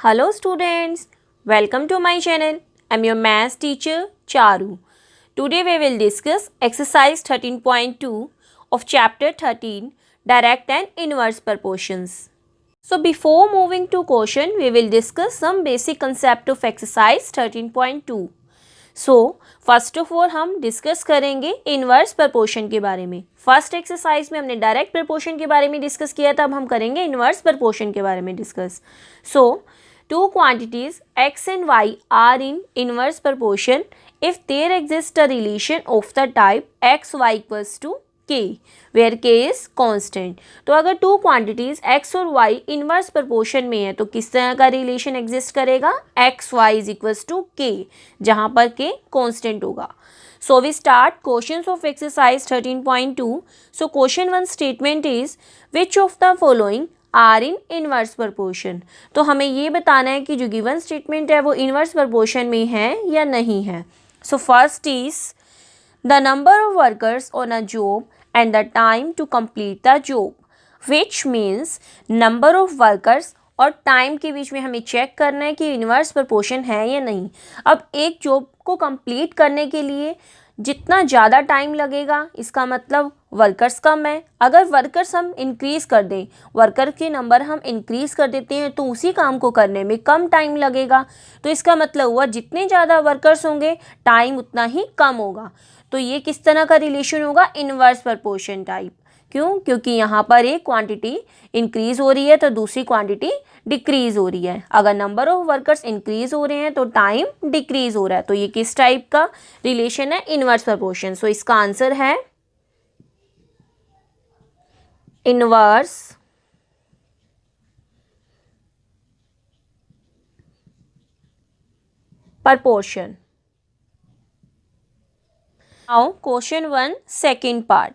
Hello students, welcome to my channel. I'm your maths teacher Charu. Today we will discuss exercise 13.2 of chapter 13 direct and inverse proportions. So before moving to question, we will discuss some basic concept of exercise 13.2. So first of all हम discuss करेंगे inverse proportion के बारे में. First exercise में हमने direct proportion के बारे में डिस्कस किया था, अब हम करेंगे इनवर्स प्रपोर्शन के बारे में discuss. So two quantities x and y are in inverse proportion if there exists a relation of the type x y equals to k where k is constant. तो अगर टू क्वांटिटीज x और y inverse proportion में है तो किस तरह का relation exist करेगा, x y is equals to k जहाँ पर k कांस्टेंट होगा. So we start questions of exercise 13.2. So question 1 statement is which of the following are in inverse proportion. तो हमें ये बताना है कि जो गिवन स्टेटमेंट है वो इनवर्स प्रपोर्शन में है या नहीं है. So first is the number of workers on a job and the time to complete the job, which means number of workers और टाइम के बीच में हमें चेक करना है कि इनवर्स प्रपोर्शन है या नहीं. अब एक जॉब को कंप्लीट करने के लिए जितना ज़्यादा टाइम लगेगा इसका मतलब वर्कर्स कम है. अगर वर्कर्स हम इंक्रीज़ कर दें, वर्कर के नंबर हम इंक्रीज़ कर देते हैं तो उसी काम को करने में कम टाइम लगेगा. तो इसका मतलब हुआ जितने ज़्यादा वर्कर्स होंगे टाइम उतना ही कम होगा. तो ये किस तरह का रिलेशन होगा, इनवर्स प्रपोर्शन टाइप. क्यों? क्योंकि यहाँ पर एक क्वांटिटी इंक्रीज़ हो रही है तो दूसरी क्वांटिटी डिक्रीज़ हो रही है. अगर नंबर ऑफ वर्कर्स इंक्रीज़ हो रहे हैं तो टाइम डिक्रीज़ हो रहा है. तो ये किस टाइप का रिलेशन है, इनवर्स प्रपोर्शन. सो इसका आंसर है inverse proportion. Now question 1 second part.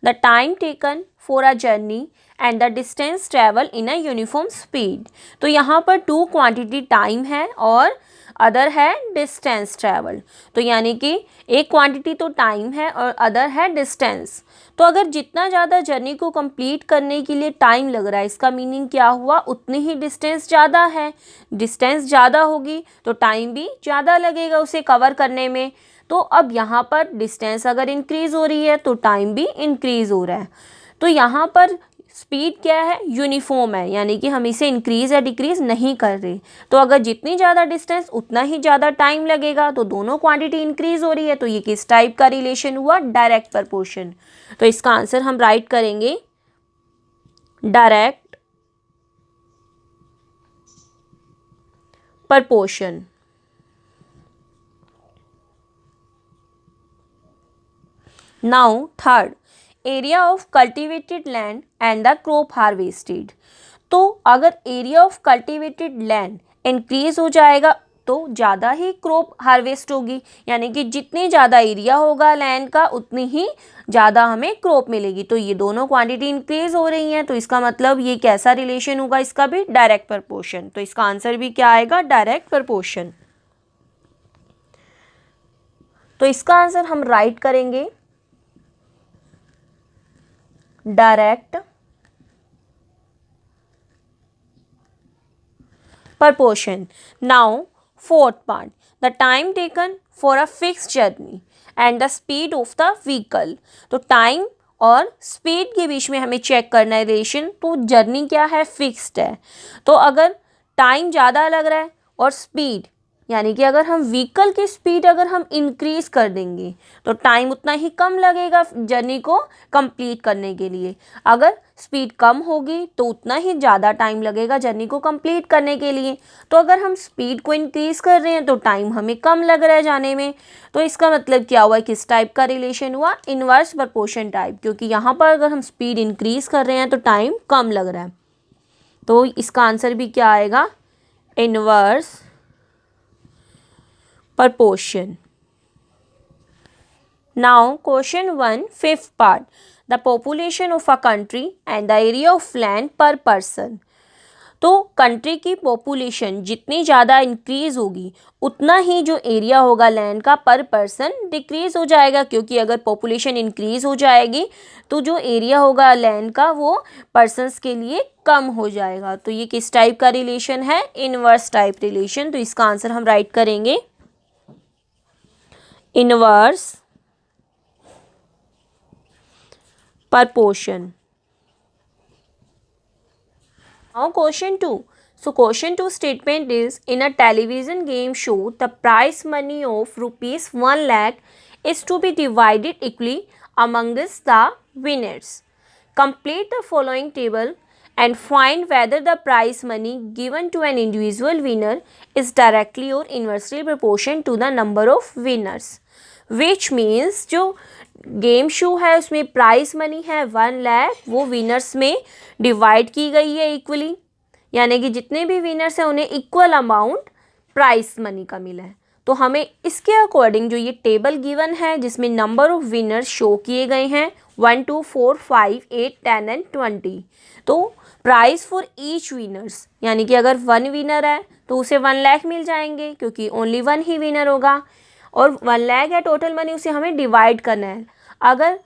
The time taken for a journey and the distance travel in a uniform speed. तो यहाँ पर टू क्वांटिटी टाइम है और अदर है डिस्टेंस ट्रैवल. तो यानी कि एक क्वांटिटी तो टाइम है और अदर है डिस्टेंस. तो अगर जितना ज़्यादा जर्नी को कंप्लीट करने के लिए टाइम लग रहा है इसका मीनिंग क्या हुआ, उतनी ही डिस्टेंस ज़्यादा है. डिस्टेंस ज़्यादा होगी तो टाइम भी ज़्यादा लगेगा उसे कवर करने में. तो अब यहाँ पर डिस्टेंस अगर इंक्रीज़ हो रही है तो टाइम भी इंक्रीज़ हो रहा है. तो यहाँ पर स्पीड क्या है, यूनिफॉर्म है, यानी कि हम इसे इंक्रीज़ या डिक्रीज़ नहीं कर रहे. तो अगर जितनी ज़्यादा डिस्टेंस उतना ही ज़्यादा टाइम लगेगा. तो दोनों क्वांटिटी इंक्रीज़ हो रही है. तो ये किस टाइप का रिलेशन हुआ, डायरेक्ट प्रपोर्शन. तो इसका आंसर हम राइट करेंगे direct proportion. Now third, area of cultivated land and the crop harvested. तो अगर area of cultivated land increase हो जाएगा तो ज़्यादा ही क्रॉप हार्वेस्ट होगी. यानी कि जितनी ज़्यादा एरिया होगा लैंड का उतनी ही ज़्यादा हमें क्रॉप मिलेगी. तो ये दोनों क्वांटिटी इंक्रीज हो रही हैं. तो इसका मतलब ये कैसा रिलेशन होगा, इसका भी डायरेक्ट प्रपोर्शन. तो इसका आंसर भी क्या आएगा, डायरेक्ट प्रपोर्शन. तो इसका आंसर हम राइट करेंगे direct proportion. Now fourth part, the time taken for a fixed journey and the speed of the vehicle. तो टाइम और स्पीड के बीच में हमें चेक करना है रिलेशन. तो जर्नी क्या है, फिक्स्ड है. तो अगर टाइम ज़्यादा लग रहा है और स्पीड, यानी कि अगर हम व्हीकल की स्पीड अगर हम इंक्रीज़ कर देंगे तो टाइम उतना ही कम लगेगा जर्नी को कंप्लीट करने के लिए. अगर स्पीड कम होगी तो उतना ही ज़्यादा टाइम लगेगा जर्नी को कंप्लीट करने के लिए. तो अगर हम स्पीड को इंक्रीज़ कर रहे हैं तो टाइम हमें कम लग रहा है जाने में. तो इसका मतलब क्या हुआ, किस टाइप का रिलेशन हुआ, इनवर्स प्रपोर्शन टाइप. क्योंकि यहाँ पर अगर हम स्पीड इंक्रीज़ कर रहे हैं तो टाइम कम लग रहा है. तो इसका आंसर भी क्या आएगा, inverse proportion. Now question 1 fifth part, the population of a country and the area of land per person. तो कंट्री की पॉपुलेशन जितनी ज़्यादा इंक्रीज़ होगी उतना ही जो एरिया होगा लैंड का पर पर्सन डिक्रीज़ हो जाएगा, क्योंकि अगर पॉपुलेशन इंक्रीज़ हो जाएगी तो जो एरिया होगा लैंड का वो पर्सन्स के लिए कम हो जाएगा। तो ये किस टाइप का रिलेशन है? Inverse type relation. तो इसका आंसर हम राइट करेंगे inverse proportion. Now question 2. So question 2 statement is, in a television game show the prize money of rupees 1 lakh is to be divided equally amongst the winners. Complete the following table and find whether the prize money given to an individual winner is directly or inversely proportional to the number of winners. Which means जो game show है उसमें price money है 1 लाख, वो winners में divide की गई है equally, यानी कि जितने भी विनर्स हैं उन्हें इक्वल अमाउंट प्राइस मनी का मिला है। तो हमें इसके अकॉर्डिंग जो ये टेबल गिवन है जिसमें नंबर ऑफ विनर्स शो किए गए हैं 1 2 4 5 8 10 एंड 20, तो प्राइस फॉर ईच विनर्स, यानी कि अगर 1 विनर है तो उसे 1 लाख मिल जाएंगे क्योंकि ओनली 1 ही विनर होगा, और 1 लाख है टोटल मनी, उसे हमें डिवाइड करना है। अगर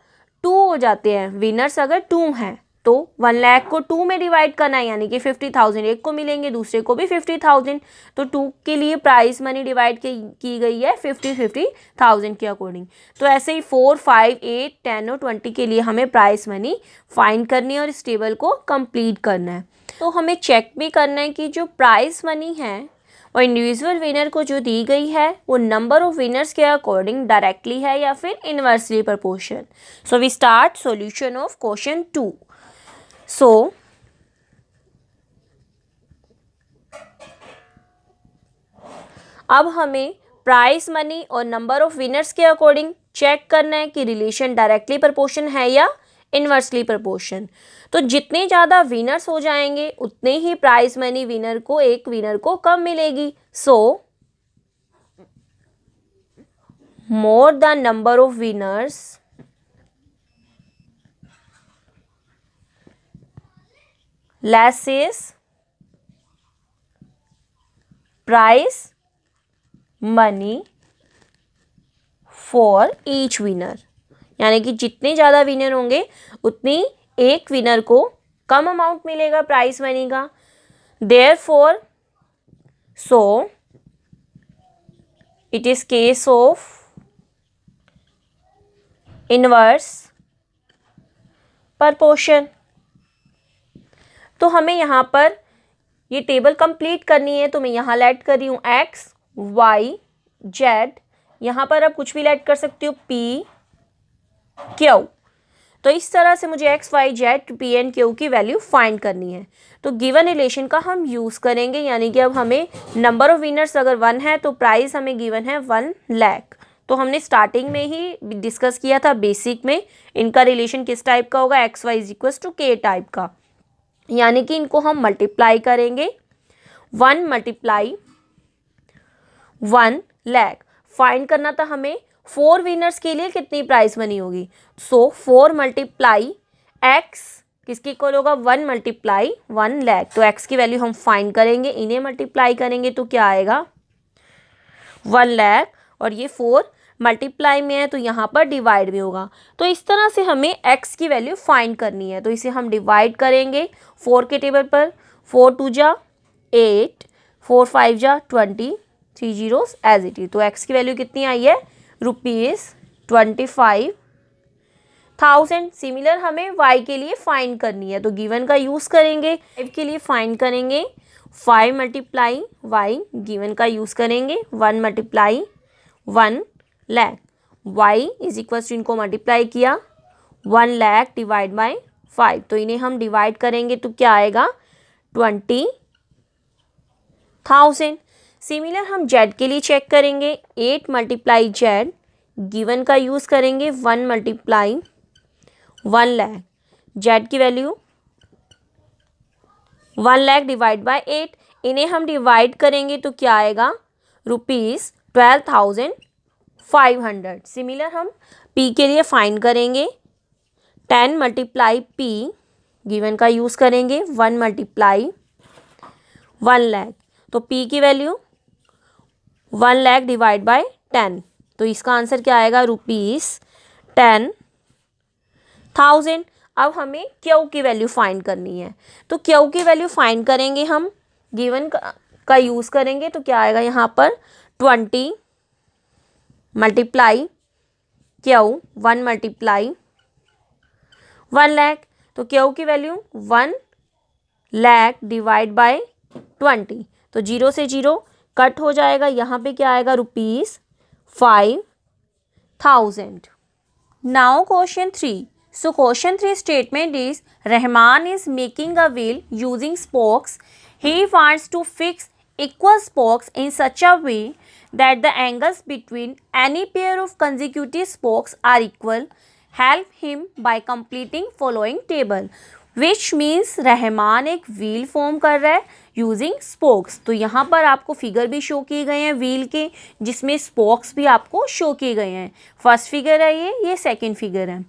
2 हो जाते हैं विनर्स, अगर 2 हैं तो 1 लाख को 2 में डिवाइड करना है, यानी कि 50,000 एक को मिलेंगे दूसरे को भी 50,000, तो 2 के लिए प्राइस मनी डिवाइड की गई है 50,000 के अकॉर्डिंग। तो ऐसे ही 4 5 8 10 और 20 के लिए हमें प्राइस मनी फाइंड करनी है और इस टेबल को कंप्लीट करना है। तो हमें चेक भी करना है कि जो प्राइस मनी है और इंडिविजुअल विनर को जो दी गई है वो नंबर ऑफ विनर्स के अकॉर्डिंग डायरेक्टली है या फिर inversely proportion. So we start solution of question 2। So अब हमें प्राइस मनी और नंबर ऑफ विनर्स के अकॉर्डिंग चेक करना है कि रिलेशन डायरेक्टली प्रोपोर्शन है या इनवर्सली प्रोपोर्शन। तो जितने ज़्यादा विनर्स हो जाएंगे उतने ही प्राइस मनी एक विनर को कम मिलेगी। So more the number of winners less is prize money for each winner, यानी कि जितने ज़्यादा विनर होंगे उतनी एक विनर को कम अमाउंट मिलेगा प्राइस मनी का। Therefore so it is case of inverse proportion. तो हमें यहाँ पर ये टेबल कंप्लीट करनी है, तो मैं यहाँ लेट कर रही हूँ एक्स वाई जेड, यहाँ पर आप कुछ भी लेट कर सकती हो पी क्यू। तो इस तरह से मुझे X Y Z P and Q की वैल्यू फाइंड करनी है। तो गिवन रिलेशन का हम यूज़ करेंगे, यानी कि अब हमें नंबर ऑफ विनर्स अगर 1 है तो प्राइस हमें गिवन है 1 लाख। तो हमने स्टार्टिंग में ही डिस्कस किया था बेसिक में, इनका रिलेशन किस टाइप का होगा, X Y is equals to K type का, यानी कि इनको हम मल्टीप्लाई करेंगे 1 मल्टीप्लाई 1 लाख। फाइंड करना था हमें 4 विनर्स के लिए कितनी प्राइस मनी होगी। सो 4 मल्टीप्लाई एक्स किसके इक्वल होगा 1 मल्टीप्लाई 1 लाख। तो एक्स की वैल्यू हम फाइंड करेंगे, इन्हें मल्टीप्लाई करेंगे तो क्या आएगा 1 लाख, और ये 4 मल्टीप्लाई में है तो यहाँ पर डिवाइड में होगा। तो इस तरह से हमें एक्स की वैल्यू फाइंड करनी है। तो इसे हम डिवाइड करेंगे 4 के टेबल पर, 4 2 जा 8, 4 5 जा 20, 3 जीरोस एज इट इज। तो एक्स की वैल्यू कितनी आई है ₹25,000। सिमिलर हमें वाई के लिए फाइंड करनी है, तो गिवन का यूज़ करेंगे। 5 के लिए फाइंड करेंगे 5 मल्टीप्लाई वाई, गिवन का यूज़ करेंगे 1 multiply 1 lakh. Y is equals to इनको मल्टीप्लाई किया 1 लाख डिवाइड बाई 5, तो इन्हें हम डिवाइड करेंगे तो क्या आएगा 20,000। सिमिलर हम जेड के लिए चेक करेंगे 8 मल्टीप्लाई जेड, गिवन का यूज़ करेंगे 1 मल्टीप्लाई 1 लाख। जेड की वैल्यू 1 लाख डिवाइड बाय 8, इन्हें हम डिवाइड करेंगे तो क्या आएगा ₹12,500। सिमिलर हम पी के लिए फाइंड करेंगे 10 मल्टीप्लाई पी, गिवन का यूज़ करेंगे 1 मल्टीप्लाई 1,00,000, तो P की वैल्यू 1,00,000 डिवाइड बाय 10, तो इसका आंसर क्या आएगा, ₹10,000। अब हमें Q की वैल्यू फाइंड करनी है, तो Q की वैल्यू फाइंड करेंगे हम, गिवन का यूज़ करेंगे, तो क्या आएगा यहाँ पर 20 मल्टीप्लाई Q 1 मल्टीप्लाई 1,00,000, तो Q की वैल्यू 1,00,000 डिवाइड बाय 20, तो 0 से 0 कट हो जाएगा, यहाँ पे क्या आएगा, ₹5,000। Now question 3। So question 3 statement is Rahman is making a wheel using spokes. He wants to fix equal spokes in such a way that the angles between any pair of consecutive spokes are equal. Help him by completing following table. Which means Rahman एक wheel form कर रहा है using spokes. तो यहाँ पर आपको figure भी show किए गए हैं व्हील के, जिसमें स्पोक्स भी आपको शो किए गए हैं। फर्स्ट फिगर है ये सेकंड फिगर है।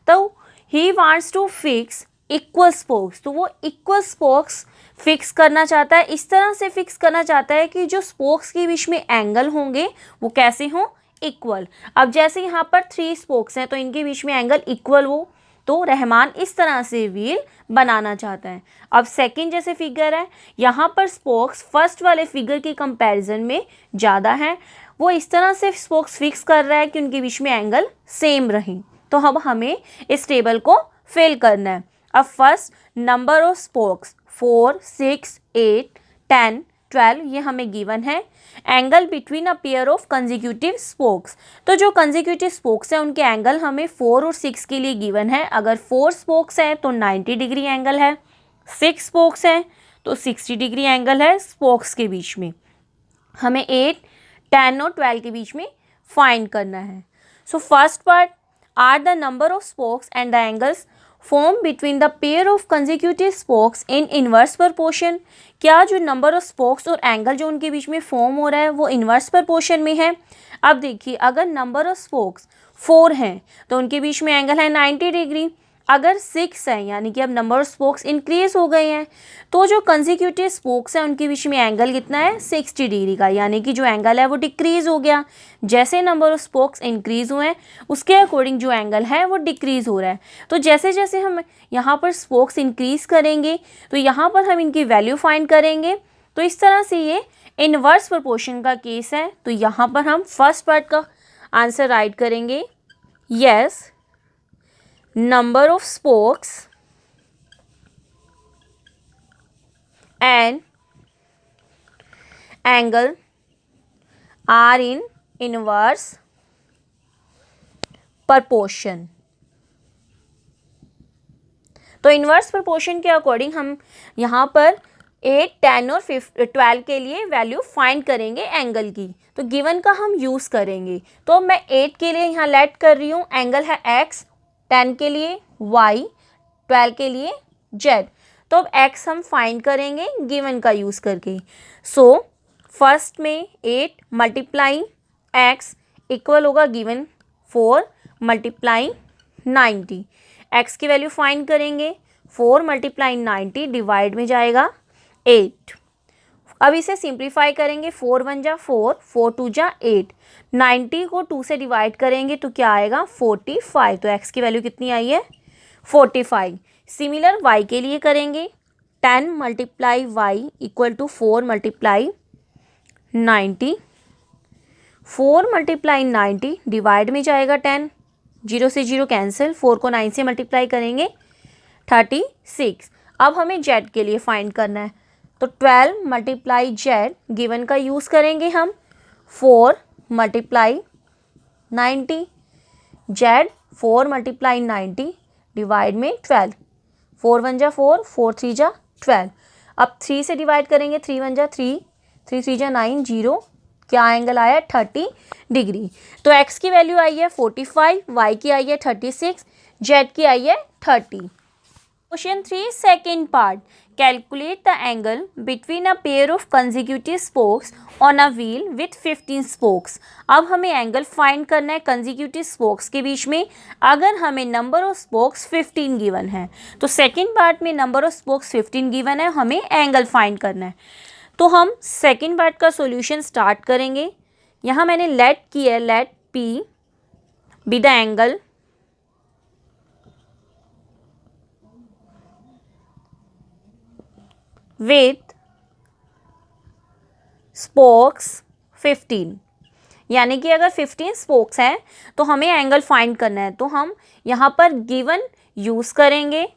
तो he wants to fix equal spokes, तो वो इक्वल स्पोक्स फिक्स करना चाहता है, इस तरह से फिक्स करना चाहता है कि जो स्पोक्स के बीच में एंगल होंगे वो कैसे हों, इक्वल। अब जैसे यहाँ पर 3 स्पोक्स हैं तो इनके बीच में एंगल इक्वल हो, तो रहमान इस तरह से व्हील बनाना चाहता है। अब सेकंड जैसे फिगर है, यहाँ पर स्पोक्स फर्स्ट वाले फिगर की कंपैरिजन में ज़्यादा है, वो इस तरह से स्पोक्स फिक्स कर रहा है कि उनके बीच में एंगल सेम रहें। तो अब हमें इस टेबल को फिल करना है। अब फर्स्ट नंबर ऑफ स्पोक्स 4, 6, 8, 10, 12 ये हमें गिवन है। Angle between a pair of consecutive spokes, तो जो कंसेक्यूटिव स्पोक्स हैं उनके एंगल हमें 4 और 6 के लिए गिवन है। अगर 4 स्पोक्स हैं तो 90 डिग्री एंगल है, 6 स्पोक्स हैं तो 60 डिग्री एंगल है स्पोक्स के बीच में। हमें 8, 10 और 12 के बीच में फाइंड करना है। So first part are the number of spokes and the angles form between the pair of consecutive spokes in inverse proportion. क्या जो नंबर ऑफ स्पोक्स और एंगल जो उनके बीच में फॉर्म हो रहा है वो इनवर्स प्रपोर्शन में है। अब देखिए, अगर नंबर ऑफ स्पोक्स 4 हैं तो उनके बीच में एंगल है 90 डिग्री। अगर 6 हैं यानी कि अब नंबर ऑफ स्पोक्स इंक्रीज हो गए हैं, तो जो कंसेक्यूटिव स्पोक्स हैं उनके बीच में एंगल कितना है, 60 डिग्री का, यानी कि जो एंगल है वो डिक्रीज हो गया। जैसे नंबर ऑफ स्पोक्स इंक्रीज हुए हैं उसके अकॉर्डिंग जो एंगल है वो डिक्रीज हो रहा है। तो जैसे जैसे हम यहाँ पर स्पोक्स इंक्रीज करेंगे तो यहाँ पर हम इनकी वैल्यू फाइंड करेंगे। तो इस तरह से ये इनवर्स प्रोपोर्शन का केस है। तो यहाँ पर हम फर्स्ट पार्ट का आंसर राइट करेंगे, yes number of spokes and angle are in inverse proportion। तो इनवर्स प्रोपोर्शन के अकॉर्डिंग हम यहाँ पर 8, 10 और 12 के लिए वैल्यू फाइंड करेंगे एंगल की। तो गिवन का हम यूज़ करेंगे। तो मैं 8 के लिए यहाँ लेट कर रही हूँ, एंगल है x, 10 के लिए y, 12 के लिए z। तो अब x हम फाइंड करेंगे गिवन का यूज़ करके। सो फर्स्ट में 8 मल्टीप्लाई x इक्वल होगा गिवन 4 मल्टीप्लाई 90। x की वैल्यू फाइंड करेंगे, 4 मल्टीप्लाई 90 डिवाइड में जाएगा 8। अब इसे सिंप्लीफाई करेंगे, 4 1 जा 4, 4 2 जा 8, 90 को 2 से डिवाइड करेंगे तो क्या आएगा 45। तो x की वैल्यू कितनी आई है 45। सिमिलर y के लिए करेंगे, 10 multiply y equal to 4 multiply 90, 4 multiply 90 divide में जाएगा 10, 0 से 0 कैंसिल, 4 को 9 से मल्टीप्लाई करेंगे 36। अब हमें z के लिए फाइंड करना है। तो 12 मल्टीप्लाई z गिवन का यूज़ करेंगे हम, 4 मल्टीप्लाई 90 z 4 मल्टीप्लाई 90 डिवाइड में 12, 4 1 जा 4, 4 3 जा 12। अब 3 से डिवाइड करेंगे, 3 1 जा 3, 3 3 जा 9, 0, क्या एंगल आया 30 डिग्री। तो x की वैल्यू आई है 45, y की आई है 36, z की आई है 30। Question 3 second part, calculate the angle between a pair of consecutive spokes on a wheel with 15 spokes. अब हमें एंगल फाइंड करना है कंसेक्यूटिव स्पोक्स के बीच में, अगर हमें नंबर ऑफ स्पोक्स 15 गिवन है। तो सेकेंड पार्ट में नंबर ऑफ स्पोक्स 15 गिवन है, हमें एंगल फाइंड करना है। तो हम सेकेंड पार्ट का सॉल्यूशन स्टार्ट करेंगे। यहाँ मैंने लेट किया, let P be the angle with spokes 15, यानी कि अगर 15 स्पोक्स हैं तो हमें एंगल फाइंड करना है। तो हम यहाँ पर गिवन यूज़ करेंगे।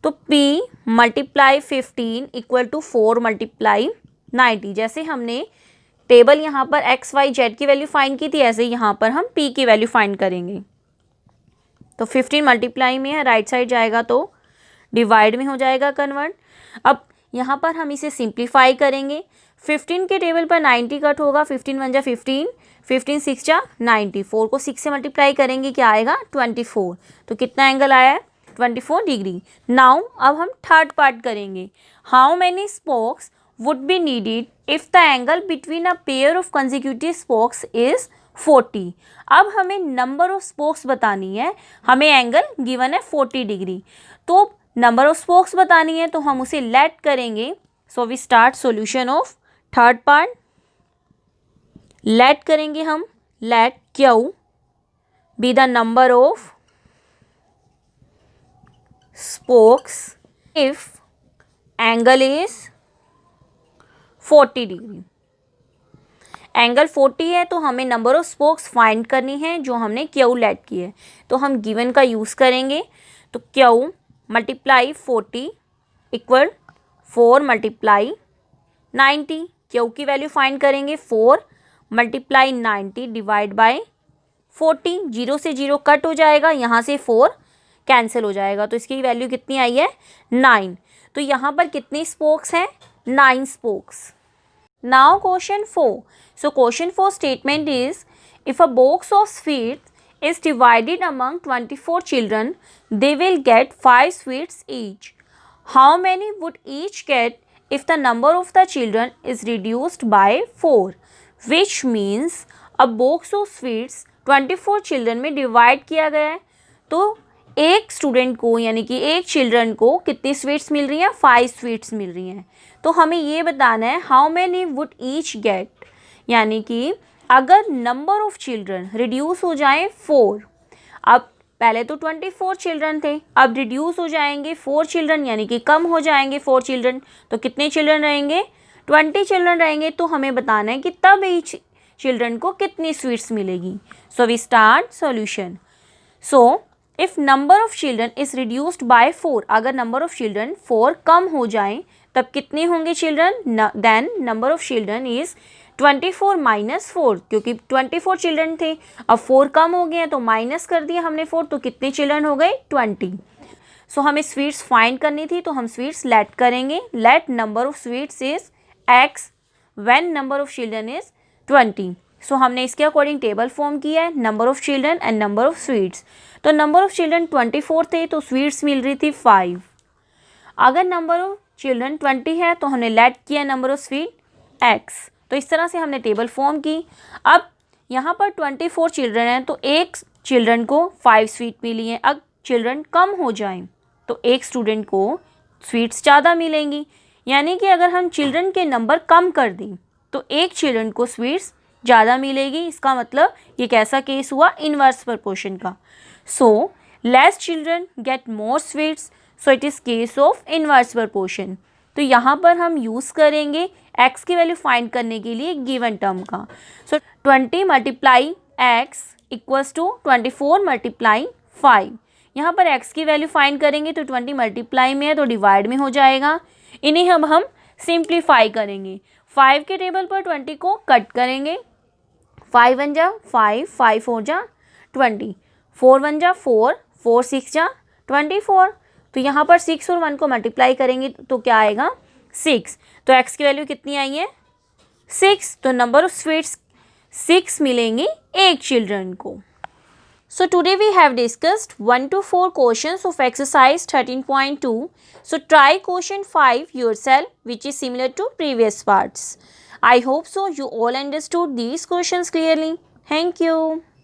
तो P multiply 15 equal to 4 multiply 90। जैसे हमने टेबल यहाँ पर एक्स वाई जेड की वैल्यू फाइंड की थी, ऐसे यहाँ पर हम P की वैल्यू फाइंड करेंगे। तो 15 मल्टीप्लाई में है, राइट साइड जाएगा तो डिवाइड में हो जाएगा कन्वर्ट। अब यहाँ पर हम इसे सिंप्लीफाई करेंगे। 15 के टेबल पर 90 कट होगा, 15 1 जा 15, 15 6 जा 90, 4 को 6 से मल्टीप्लाई करेंगे, क्या आएगा 24। तो कितना एंगल आया है 24 डिग्री। नाउ अब हम थर्ड पार्ट करेंगे। How many spokes would be needed if the angle between a pair of consecutive spokes is 40। अब हमें नंबर ऑफ स्पोक्स बतानी है, हमें एंगल गिवन है 40 डिग्री। तो नंबर ऑफ स्पोक्स बतानी है तो हम उसे लेट करेंगे। So we start solution of third part. Let करेंगे हम, let Q be the number of spokes if angle is 40 degree. Angle 40 है तो हमें नंबर ऑफ स्पोक्स फाइंड करनी है जो हमने क्यू लेट की है। तो हम गिवन का यूज़ करेंगे। तो Q multiply 40 equal 4 multiply 90। Q की वैल्यू फाइंड करेंगे, 4 मल्टीप्लाई 90 डिवाइड बाय 40। 0 से 0 कट हो जाएगा, यहाँ से 4 कैंसिल हो जाएगा। तो इसकी वैल्यू कितनी आई है 9। तो यहाँ पर कितने स्पोक्स हैं 9 spokes. Now question 4। So question 4 statement is if a box of sweets is divided among 24 children they will get 5 sweets each. How many would each get if the number of the children is reduced by 4, which means a box of sweets 24 children में divide किया गया है। तो एक student को यानी कि एक चिल्ड्रन को कितनी स्वीट्स मिल रही हैं 5 स्वीट्स मिल रही हैं। तो हमें ये बताना है how many would each get, यानी कि अगर नंबर ऑफ चिल्ड्रन रिड्यूस हो जाए 4। अब पहले तो 24 चिल्ड्रन थे, अब रिड्यूस हो जाएंगे 4 चिल्ड्रन, यानी कि कम हो जाएंगे 4 चिल्ड्रन। तो कितने चिल्ड्रन रहेंगे 20 चिल्ड्रन रहेंगे। तो हमें बताना है कि तब ईच चिल्ड्रन को कितनी स्वीट्स मिलेगी। So we start solution. So if number of children is reduced by 4, अगर नंबर ऑफ चिल्ड्रन 4 कम हो जाएं तब कितने होंगे children, then number of children is 24 minus 4, क्योंकि 24 चिल्ड्रन थे, अब 4 कम हो गए हैं तो माइनस कर दिया हमने 4, तो कितने चिल्ड्रन हो गए 20। सो हमें स्वीट्स फाइंड करनी थी तो हम स्वीट्स लेट करेंगे। Let number of sweets is x when number of children is 20। सो हमने इसके अकॉर्डिंग टेबल फॉर्म किया है, number of children and number of sweets. तो नंबर ऑफ चिल्ड्रन 24 थे तो स्वीट्स मिल रही थी 5। अगर नंबर ऑफ चिल्ड्रन 20 है तो हमने लेट किया नंबर ऑफ स्वीट x। तो इस तरह से हमने टेबल फॉर्म की। अब यहाँ पर 24 चिल्ड्रन हैं तो एक चिल्ड्रन को 5 स्वीट मिली हैं। अब चिल्ड्रन कम हो जाएं तो एक स्टूडेंट को स्वीट्स ज़्यादा मिलेंगी, यानी कि अगर हम चिल्ड्रन के नंबर कम कर दें तो एक चिल्ड्रन को स्वीट्स ज़्यादा मिलेगी। इसका मतलब ये कैसा केस हुआ, इनवर्स प्रोपोर्शन का। So less children get more sweets, so it is case of inverse proportion. तो यहाँ पर हम यूज़ करेंगे x की वैल्यू फाइंड करने के लिए गिवन टर्म का। So 20 multiply x equals to 24 multiply 5। यहाँ पर x की वैल्यू फाइंड करेंगे तो 20 मल्टीप्लाई में है तो डिवाइड में हो जाएगा। इन्हें हम सिंप्लीफाई करेंगे। 5 के टेबल पर 20 को कट करेंगे, 5 1 जा 5, 5 4 जा 20, 4 1 जा 4, 4 6 जा 24। तो यहाँ पर 6 और 1 को मल्टीप्लाई करेंगे तो क्या आएगा 6। तो x की वैल्यू कितनी आई है 6। तो नंबर ऑफ स्वीट्स 6 मिलेंगी एक चिल्ड्रन को। So today we have discussed 1 to 4 questions of exercise 13.2. So try question 5 yourself, which is similar to previous parts. I hope so you all understood these questions clearly. Thank you.